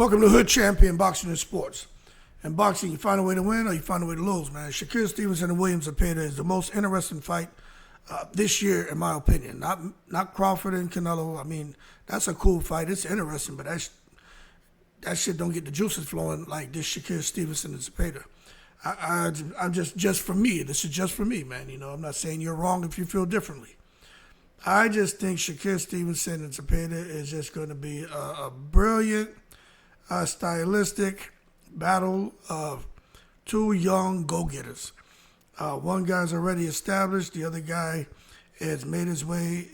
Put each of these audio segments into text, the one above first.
Welcome to Hood Champion Boxing and Sports. In boxing, you find a way to win or you find a way to lose, man. Shakur'S, Stevenson, and Williams Zepeda is the most interesting fight this year, in my opinion. Not Crawford and Canelo. I mean, that's a cool fight. It's interesting, but that shit don't get the juices flowing like this Shakur'S, Stevenson, and Zapeda. I'm just for me. This is just for me, man. You know, I'm not saying you're wrong if you feel differently. I just think Shakur'S, Stevenson, and Zapeda is just going to be a brilliant, stylistic battle of two young go-getters. One guy's already established. The other guy has made his way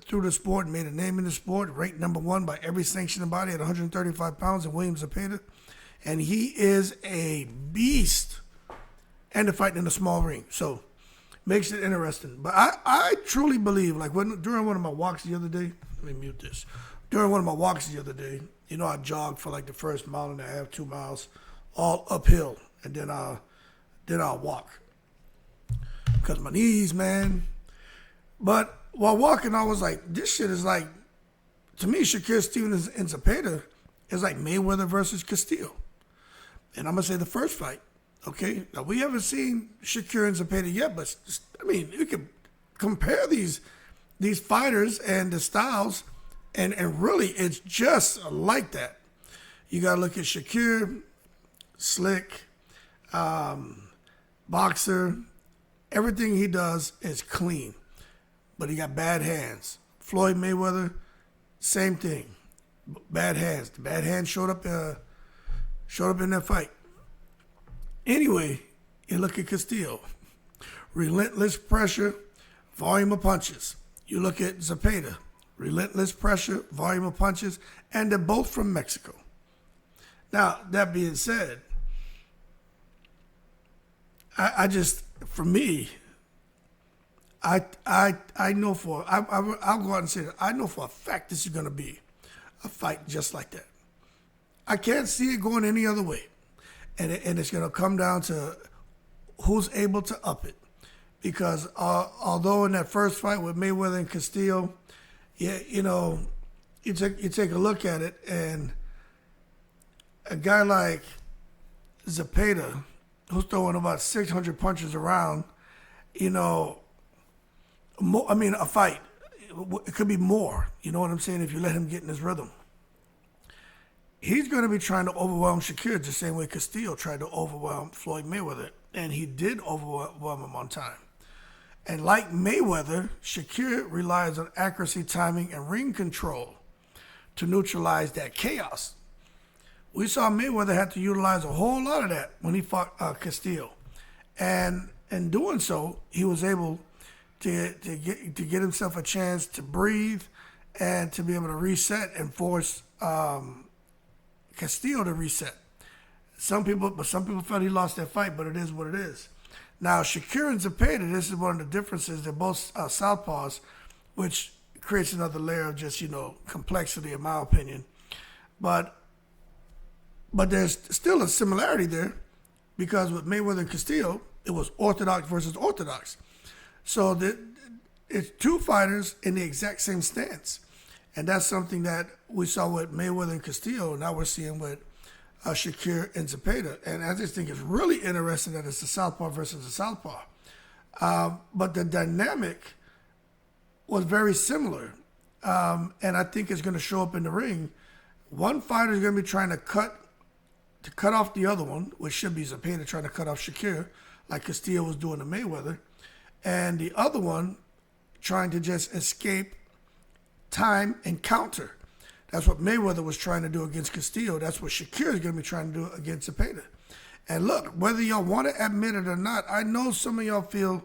through the sport and made a name in the sport, ranked number one by every sanctioning body at 135 pounds in Williams Zapeda. And he is a beast. And they're fighting in a small ring. So, makes it interesting. But I truly believe, like during one of my walks the other day, let me mute this. During one of my walks the other day, you know, I jogged for like the first mile and a half, 2 miles, all uphill. And then I'll walk. Because my knees, man. But while walking, I was like, this shit is like, to me, Shakur'S, Stevenson, and Zapeda is like Mayweather versus Castillo. And I'm going to say the first fight. Okay? Now, we haven't seen Shakur and Zapeda yet, but, I mean, you can compare these fighters and the styles, and really, it's just like that. You got to look at Shakur, slick, boxer. Everything he does is clean, but he got bad hands. Floyd Mayweather, same thing, bad hands. The bad hands showed up in that fight. Anyway, you look at Castillo, relentless pressure, volume of punches. You look at Zapeda, relentless pressure, volume of punches, and they're both from Mexico. Now, that being said, I just, for me, I know I'll go out and say that I know for a fact this is going to be a fight just like that. I can't see it going any other way. And it's going to come down to who's able to up it. Because although in that first fight with Mayweather and Castillo, yeah, you know, you take a look at it, and a guy like Zapeda, who's throwing about 600 punches around, you know, a fight, it could be more, you know what I'm saying, if you let him get in his rhythm. He's going to be trying to overwhelm Shakur the same way Castillo tried to overwhelm Floyd Mayweather, and he did overwhelm him on time. And like Mayweather, Shakur relies on accuracy, timing, and ring control to neutralize that chaos. We saw Mayweather had to utilize a whole lot of that when he fought Castillo. And in doing so, he was able to get himself a chance to breathe and to be able to reset and force Castillo to reset. Some people felt he lost that fight, but it is what it is. Now, Shakur and Zapeda, this is one of the differences. They're both southpaws, which creates another layer of just, you know, complexity, in my opinion. But there's still a similarity there, because with Mayweather and Castillo, it was orthodox versus orthodox. So it's two fighters in the exact same stance. And that's something that we saw with Mayweather and Castillo, and now we're seeing with Shakur and Zapeda. And I just think it's really interesting that it's a southpaw versus a southpaw. But the dynamic was very similar. And I think it's going to show up in the ring. One fighter is going to be trying to cut off the other one, which should be Zapeda trying to cut off Shakur, like Castillo was doing to Mayweather. And the other one trying to just escape time and counter. That's what Mayweather was trying to do against Castillo. That's what Shakur is going to be trying to do against Zapeda. And look, whether y'all want to admit it or not, I know some of y'all feel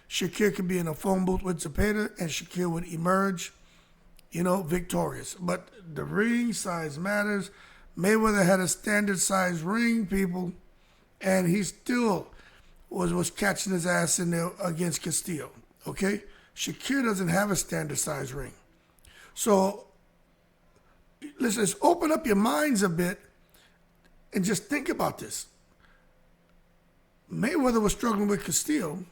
Shakur could be in a phone booth with Zapeda and Shakur would emerge, you know, victorious. But the ring size matters. Mayweather had a standard size ring, people, and he still was catching his ass in there against Castillo, okay? Shakur doesn't have a standard size ring. So, let's open up your minds a bit and just think about this. Mayweather was struggling with Castillo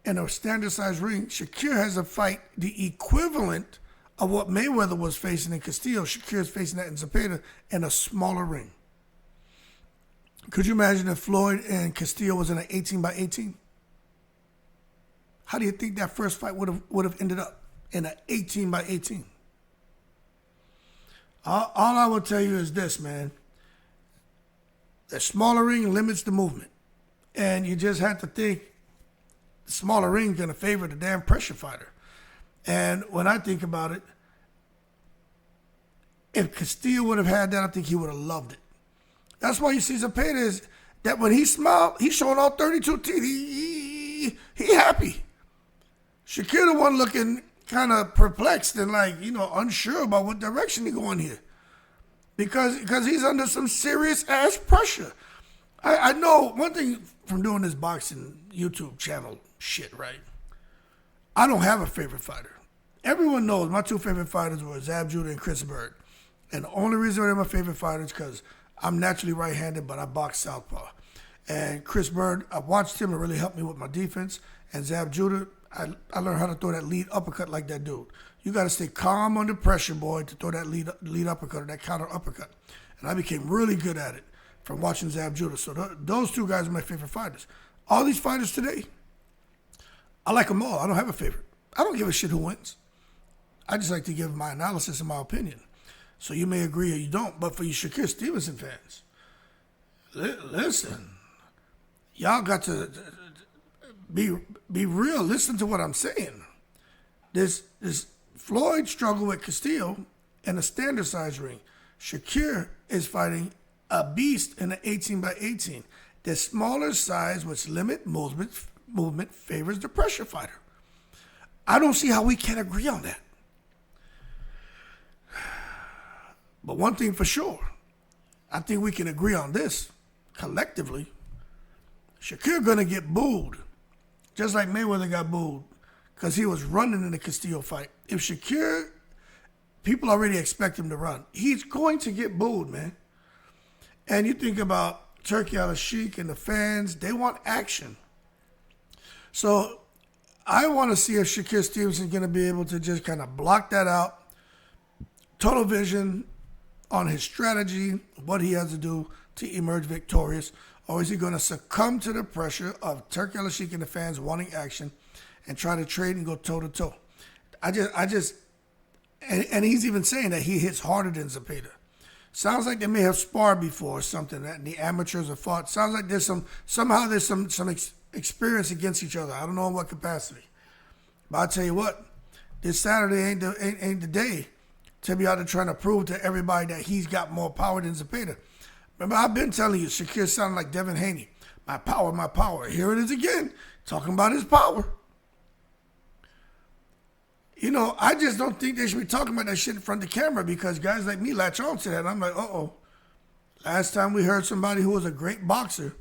in a standard size ring. Shakur has a fight the equivalent of what Mayweather was facing in Castillo. Shakur's facing that in Zepeda in a smaller ring. Could you imagine if Floyd and Castillo was in an 18 by 18? How do you think that first fight would have ended up in an 18 by 18? All I will tell you is this, man. The smaller ring limits the movement. And you just have to think the smaller ring is going to favor the damn pressure fighter. And when I think about it, if Castillo would have had that, I think he would have loved it. That's why you see Zapeda is that when he smiled, he's showing all 32 teeth. He happy. Shakur the one looking kind of perplexed and unsure about what direction he going here. Because he's under some serious ass pressure. I know one thing from doing this boxing YouTube channel shit, right? I don't have a favorite fighter. Everyone knows my two favorite fighters were Zapeda and Chris Bird. And the only reason they're my favorite fighters is because I'm naturally right-handed, but I box southpaw. And Chris Bird, I watched him. It really helped me with my defense. And Zapeda, I learned how to throw that lead uppercut like that dude. You got to stay calm under pressure, boy, to throw that lead uppercut or that counter uppercut. And I became really good at it from watching Zapeda. So those two guys are my favorite fighters. All these fighters today, I like them all. I don't have a favorite. I don't give a shit who wins. I just like to give my analysis and my opinion. So you may agree or you don't. But for you Shakur Stevenson fans, listen. Y'all got to be real. Listen to what I'm saying. This Floyd struggled with Castillo in a standard size ring. Shakur is fighting a beast in an 18 by 18. The smaller size, which limit movement, favors the pressure fighter. I don't see how we can agree on that. But one thing for sure, I think we can agree on this collectively. Shakur gonna get booed, just like Mayweather got booed, because he was running in the Castillo fight. If Shakur, people already expect him to run, he's going to get booed, man. And you think about Turkey Al-Sheikh and the fans, they want action. So I want to see if Shakur Stevenson is going to be able to just kind of block that out, tunnel vision on his strategy, what he has to do to emerge victorious, or is he going to succumb to the pressure of Turkey Al-Sheikh and the fans wanting action and try to trade and go toe-to-toe? And he's even saying that he hits harder than Zapeda. Sounds like they may have sparred before or something, that the amateurs have fought. Sounds like there's some experience against each other. I don't know in what capacity. But I'll tell you what, this Saturday ain't the day to be out there trying to prove to everybody that he's got more power than Zapeda. Remember, I've been telling you, Shakur sounded like Devin Haney. My power, my power. Here it is again, talking about his power. You know, I just don't think they should be talking about that shit in front of the camera because guys like me latch on to that. And I'm like, uh-oh. Last time we heard somebody who was a great boxer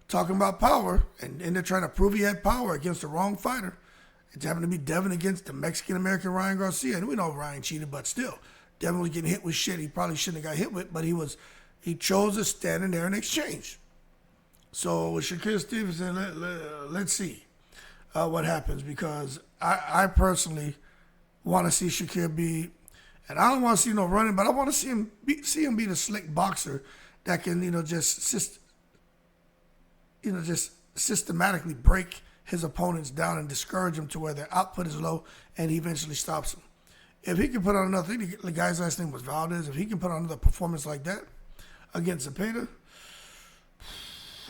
talking about power, and they're trying to prove he had power against the wrong fighter. It happened to be Devin against the Mexican-American Ryan Garcia. And we know Ryan cheated, but still. Devin was getting hit with shit he probably shouldn't have got hit with, but he chose to stand in there and exchange. So with Shakur Stevenson, let's see what happens, because I personally want to see Shakur be, and I don't want to see no running, but I want to see him be the slick boxer that can just systematically break his opponents down and discourage them to where their output is low, and he eventually stops them. If he can put on another, I think the guy's last name was Valdez. If he can put on another performance like that against Zapeda,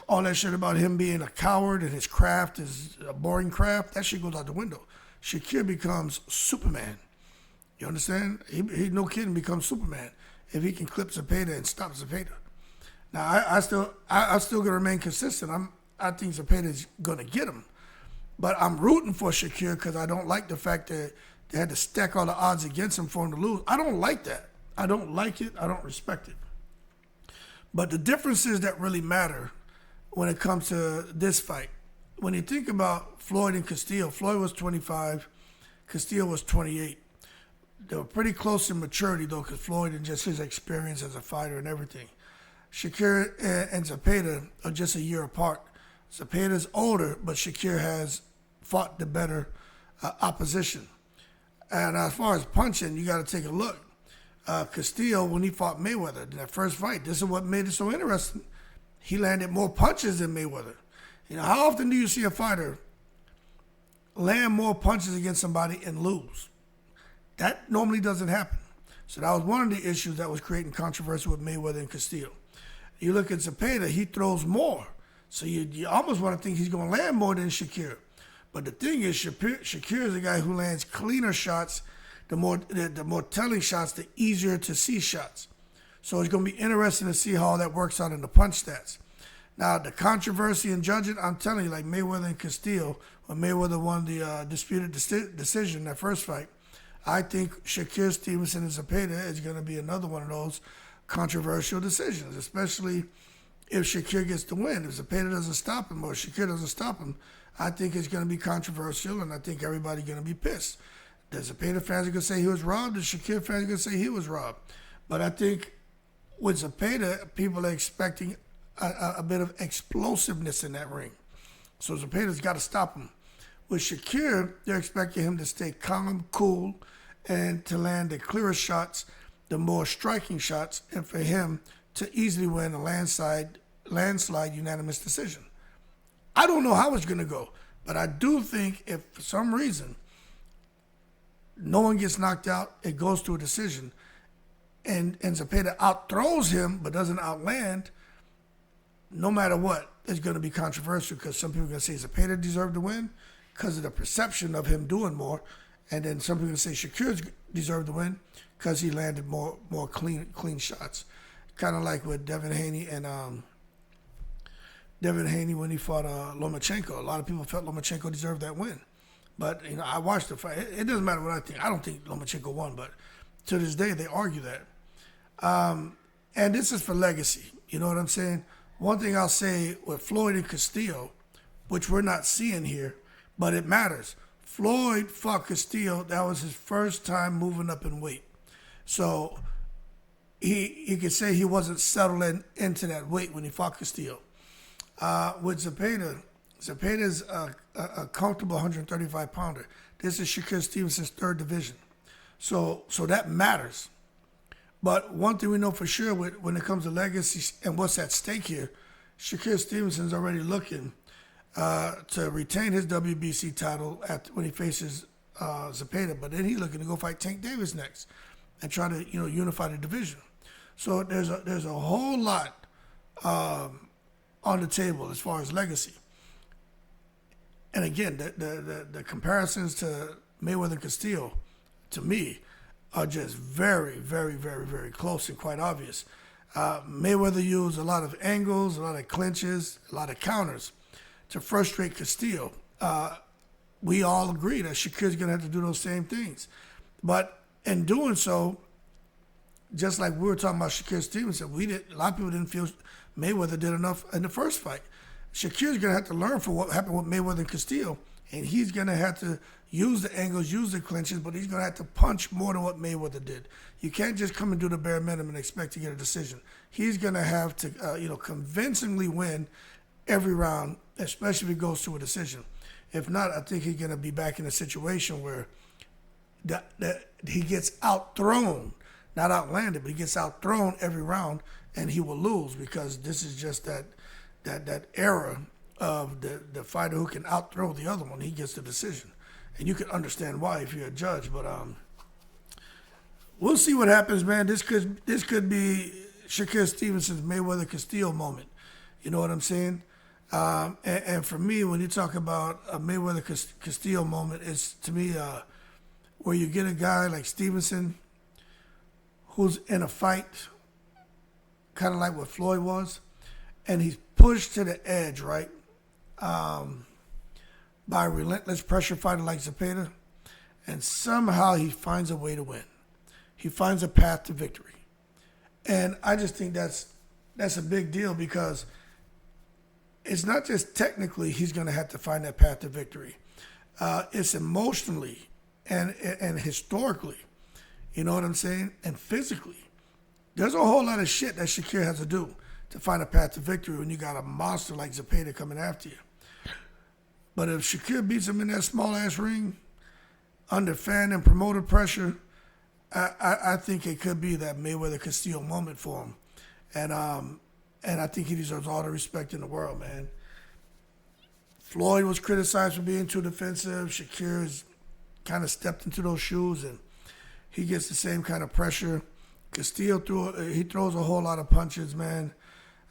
all that shit about him being a coward and his craft is a boring craft, that shit goes out the window. Shakur becomes Superman. You understand? He no kidding, becomes Superman if he can clip Zapeda and stop Zapeda. Now I still gonna remain consistent. I think Zepeda's gonna get him, but I'm rooting for Shakur because I don't like the fact that they had to stack all the odds against him for him to lose. I don't like that. I don't like it. I don't respect it. But the differences that really matter when it comes to this fight, when you think about Floyd and Castillo, Floyd was 25, Castillo was 28. They were pretty close in maturity, though, because Floyd and just his experience as a fighter and everything. Shakur and Zapeda are just a year apart. Zepeda's older, but Shakur has fought the better opposition. And as far as punching, you got to take a look. Castillo, when he fought Mayweather in that first fight, this is what made it so interesting. He landed more punches than Mayweather. You know, how often do you see a fighter land more punches against somebody and lose? That normally doesn't happen. So that was one of the issues that was creating controversy with Mayweather and Castillo. You look at Zepeda, he throws more. So you almost want to think he's going to land more than Shakur. But the thing is, Shakur is a guy who lands cleaner shots. The more telling shots, the easier to see shots. So it's going to be interesting to see how all that works out in the punch stats. Now, the controversy in judging, I'm telling you, like Mayweather and Castillo, when Mayweather won the disputed decision, that first fight, I think Shakur, Stevenson, and Zapeda is going to be another one of those controversial decisions, especially if Shakur gets the win. If Zapeda doesn't stop him or Shakur doesn't stop him, I think it's going to be controversial, and I think everybody's going to be pissed. The Zapeda fans are going to say he was robbed. The Shakur fans are going to say he was robbed. But I think with Zapeda, people are expecting a bit of explosiveness in that ring. So Zepeda's got to stop him. With Shakur, they're expecting him to stay calm, cool, and to land the clearer shots, the more striking shots, and for him to easily win a landslide unanimous decision. I don't know how it's going to go, but I do think if for some reason no one gets knocked out, it goes to a decision, and Zapeda outthrows him but doesn't outland, no matter what, it's going to be controversial because some people are going to say Zapeda deserved to win because of the perception of him doing more, and then some people are going to say Shakur deserved to win because he landed more clean shots. Kind of like with Devin Haney when he fought Lomachenko. A lot of people felt Lomachenko deserved that win. But, you know, I watched the fight. It doesn't matter what I think. I don't think Lomachenko won, but to this day, they argue that. And this is for legacy. You know what I'm saying? One thing I'll say with Floyd and Castillo, which we're not seeing here, but it matters. Floyd fought Castillo. That was his first time moving up in weight. So he could say he wasn't settled into that weight when he fought Castillo. With Zepeda's a comfortable 135-pounder. This is Shakur Stevenson's third division. So that matters. But one thing we know for sure when it comes to legacy and what's at stake here, Shakur Stevenson's already looking to retain his WBC title when he faces Zepeda, but then he's looking to go fight Tank Davis next and try to unify the division. So there's a whole lot on the table as far as legacy. And again, the comparisons to Mayweather and Castillo, to me, are just very, very, very, very close and quite obvious. Mayweather used a lot of angles, a lot of clinches, a lot of counters to frustrate Castillo. We all agree that Shakur's going to have to do those same things. But in doing so, just like we were talking about Shakur Stevenson, a lot of people didn't feel Mayweather did enough in the first fight. Shakur's going to have to learn from what happened with Mayweather and Castillo, and he's going to have to use the angles, use the clinches, but he's going to have to punch more than what Mayweather did. You can't just come and do the bare minimum and expect to get a decision. He's going to have to, convincingly win every round, especially if it goes to a decision. If not, I think he's going to be back in a situation where he gets outthrown, not outlanded, but he gets outthrown every round, and he will lose because this is just that era of the fighter who can outthrow the other one. He gets the decision. And you can understand why if you're a judge, but we'll see what happens, man. This could be Shakur Stevenson's Mayweather Castillo moment. You know what I'm saying? And for me, when you talk about a Mayweather Castillo moment, it's to me where you get a guy like Stevenson who's in a fight, kind of like what Floyd was, and he's pushed to the edge, right? By a relentless pressure fighter like Zapeda, and somehow he finds a way to win. He finds a path to victory. And I just think that's a big deal because it's not just technically he's going to have to find that path to victory. It's emotionally and historically, you know what I'm saying, and physically. There's a whole lot of shit that Shakur has to do to find a path to victory when you got a monster like Zapeda coming after you. But if Shakur beats him in that small-ass ring, under fan and promoter pressure, I think it could be that Mayweather Castillo moment for him, and I think he deserves all the respect in the world, man. Floyd was criticized for being too defensive. Shakur'S kind of stepped into those shoes, and he gets the same kind of pressure. Castillo throws a whole lot of punches, man.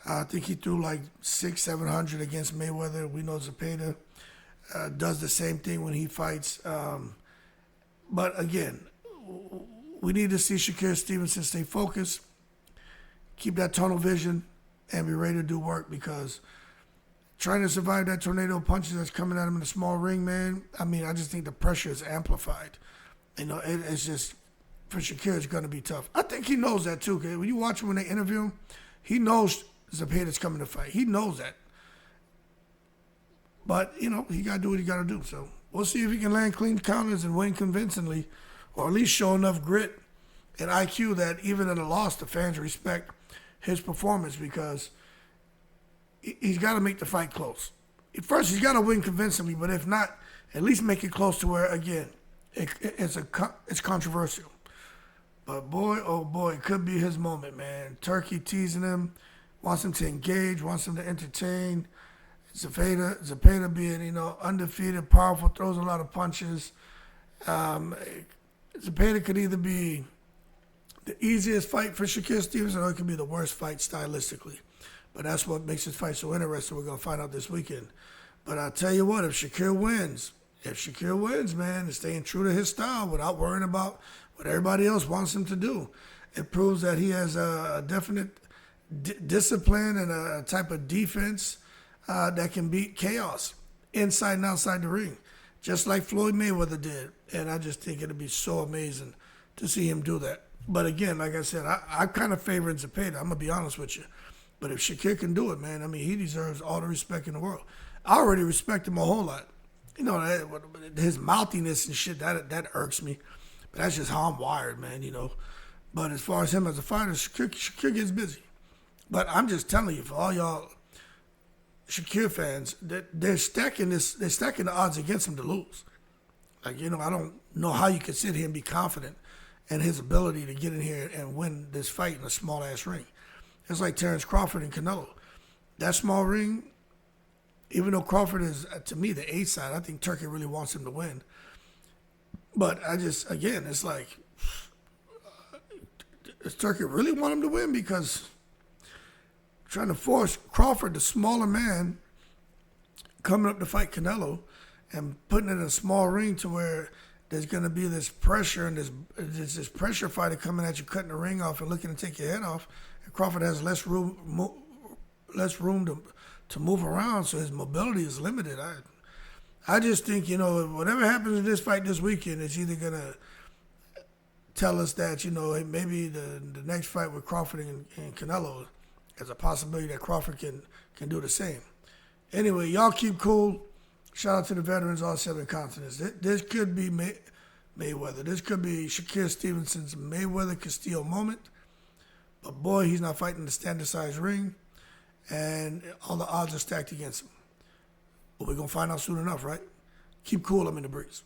I think he threw like 600-700 against Mayweather. We know Zepeda does the same thing when he fights. But again, we need to see Shakur Stevenson stay focused, keep that tunnel vision, and be ready to do work, because trying to survive that tornado of punches that's coming at him in the small ring, man, I mean, I just think the pressure is amplified. It's just, for Shakur, it's going to be tough. I think he knows that too, because when you watch him when they interview him, he knows Zepeda's coming to fight. He knows that. But, he got to do what he got to do. So we'll see if he can land clean counters and win convincingly, or at least show enough grit and IQ that even in a loss, the fans respect his performance, because he's got to make the fight close. First, he's got to win convincingly, but if not, at least make it close to where, again, it's controversial. But boy, oh boy, it could be his moment, man. Turkey teasing him, wants him to engage, wants him to entertain. Zapeda being, undefeated, powerful, throws a lot of punches. Zapeda could either be the easiest fight for Shakur Stevenson, or it could be the worst fight stylistically. But that's what makes this fight so interesting. We're going to find out this weekend. But I'll tell you what, if Shakur wins, man, and staying true to his style without worrying about what everybody else wants him to do, it proves that he has a definite discipline and a type of defense that can beat chaos inside and outside the ring, just like Floyd Mayweather did. And I just think it'd be so amazing to see him do that. But again, like I said, I kind of favor Zapeda. I'm going to be honest with you. But if Shakur can do it, man, I mean, he deserves all the respect in the world. I already respect him a whole lot. His mouthiness and shit, that irks me. But that's just how I'm wired, man, But as far as him as a fighter, Shakur gets busy. But I'm just telling you, for all y'all Shakur fans, they're stacking the odds against him to lose. I don't know how you can sit here and be confident in his ability to get in here and win this fight in a small-ass ring. It's like Terrence Crawford and Canelo. That small ring, even though Crawford is, to me, the A side, I think Turkey really wants him to win. But it's like, does Turkey really want him to win? Because trying to force Crawford, the smaller man, coming up to fight Canelo and putting it in a small ring to where there's going to be this pressure and this pressure fighter coming at you, cutting the ring off and looking to take your head off. And Crawford has less room to move around, so his mobility is limited. I just think, whatever happens in this fight this weekend, it's either going to tell us that, maybe the next fight with Crawford and Canelo, there's a possibility that Crawford can do the same. Anyway, y'all keep cool. Shout out to the veterans, all 7 continents. This could be Mayweather. This could be Shakur Stevenson's Mayweather-Castillo moment. But boy, he's not fighting the standard-sized ring, and all the odds are stacked against him. But we're going to find out soon enough, right? Keep cool. I'm in the breeze.